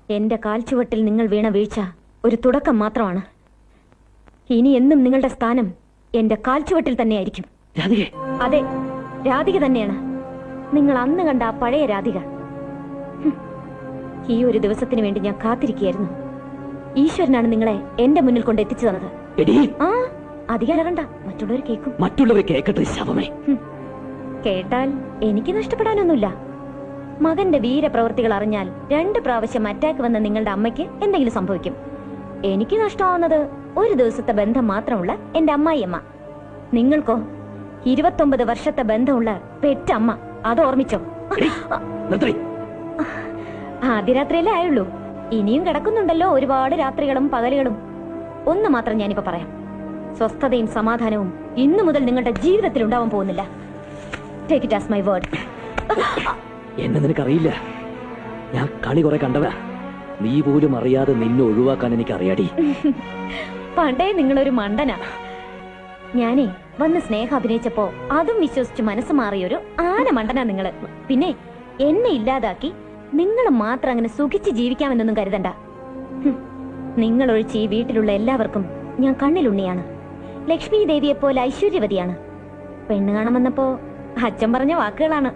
എന്റെ കാൽച്ചുവട്ടിൽ നിങ്ങൾ വീണ വീഴ്ച ഒരു തുടക്കം മാത്രമാണ്. ഇനി എന്നും നിങ്ങളുടെ സ്ഥാനം എന്റെ കാൽച്ചുവട്ടിൽ തന്നെയായിരിക്കും. അതെ, രാധിക തന്നെയാണ്. നിങ്ങൾ അന്ന് കണ്ട ആ പഴയ രാധിക. ഈ ഒരു ദിവസത്തിന് വേണ്ടി ഞാൻ കാത്തിരിക്കുകയായിരുന്നു. ഈശ്വരനാണ് നിങ്ങളെ എന്റെ മുന്നിൽ കൊണ്ട് എത്തിച്ചു തന്നത്. ആ, അധികം അലറണ്ട, മറ്റുള്ളവർ കേൾക്കും. മറ്റുള്ളവർ കേൾക്കട്ടെ. ശവമേ, കേട്ടാൽ എനിക്ക് നഷ്ടപ്പെടാനൊന്നുമില്ല. മകന്റെ വീരപ്രവൃത്തികൾ അറിഞ്ഞാൽ 2 പ്രാവശ്യം അറ്റാക്ക് വന്ന നിങ്ങളുടെ അമ്മയ്ക്ക് എന്തെങ്കിലും സംഭവിക്കും. എനിക്ക് നഷ്ടമാവുന്നത് ഒരു ദിവസത്തെ ബന്ധം മാത്രമുള്ള എന്റെ അമ്മായിയമ്മ. നിങ്ങൾക്കോ 29 വർഷത്തെ ബന്ധമുള്ള പെറ്റമ്മ. അത് ഓർമ്മിച്ചോ? ആദ്യ രാത്രിയല്ലേ ആയുള്ളൂ. ഇനിയും കിടക്കുന്നുണ്ടല്ലോ ഒരുപാട് രാത്രികളും പകലുകളും. ഒന്ന് മാത്രം ഞാനിപ്പോ പറയാം. സ്വസ്ഥതയും സമാധാനവും ഇന്നു മുതൽ നിങ്ങളുടെ ജീവിതത്തിൽ ഉണ്ടാവാൻ പോകുന്നില്ല. Take it as my word. എന്നെ നിനക്കറിയില്ല. ഞാൻ കളി കുറെ കണ്ടതാ. നീ പോലും അറിയാതെ നിന്നെ ഒഴിവാക്കാൻ എനിക്ക് അറിയാടി. പണ്ടേ നിങ്ങളൊരു മണ്ടനാ. ഞാനേ വന്ന് സ്നേഹം അഭിനയിച്ചപ്പോ അതും വിശ്വസിച്ച് മനസ്സ് മാറിയൊരു ആന മണ്ടനാ നിങ്ങള്. പിന്നെ എന്നെ ഇല്ലാതാക്കി നിങ്ങൾ മാത്രം അങ്ങനെ സുഖിച്ച് ജീവിക്കാമെന്നൊന്നും കരുതണ്ട. നിങ്ങൾ ഒഴിച്ച് ഈ വീട്ടിലുള്ള എല്ലാവർക്കും ഞാൻ കണ്ണിലുണ്ണിയാണ്. ലക്ഷ്മി ദേവിയെ പോലെ ഐശ്വര്യവതിയാണ്. പെണ്ണ് കാണാമെന്നപ്പോ അച്ഛൻ പറഞ്ഞ വാക്കുകളാണ്.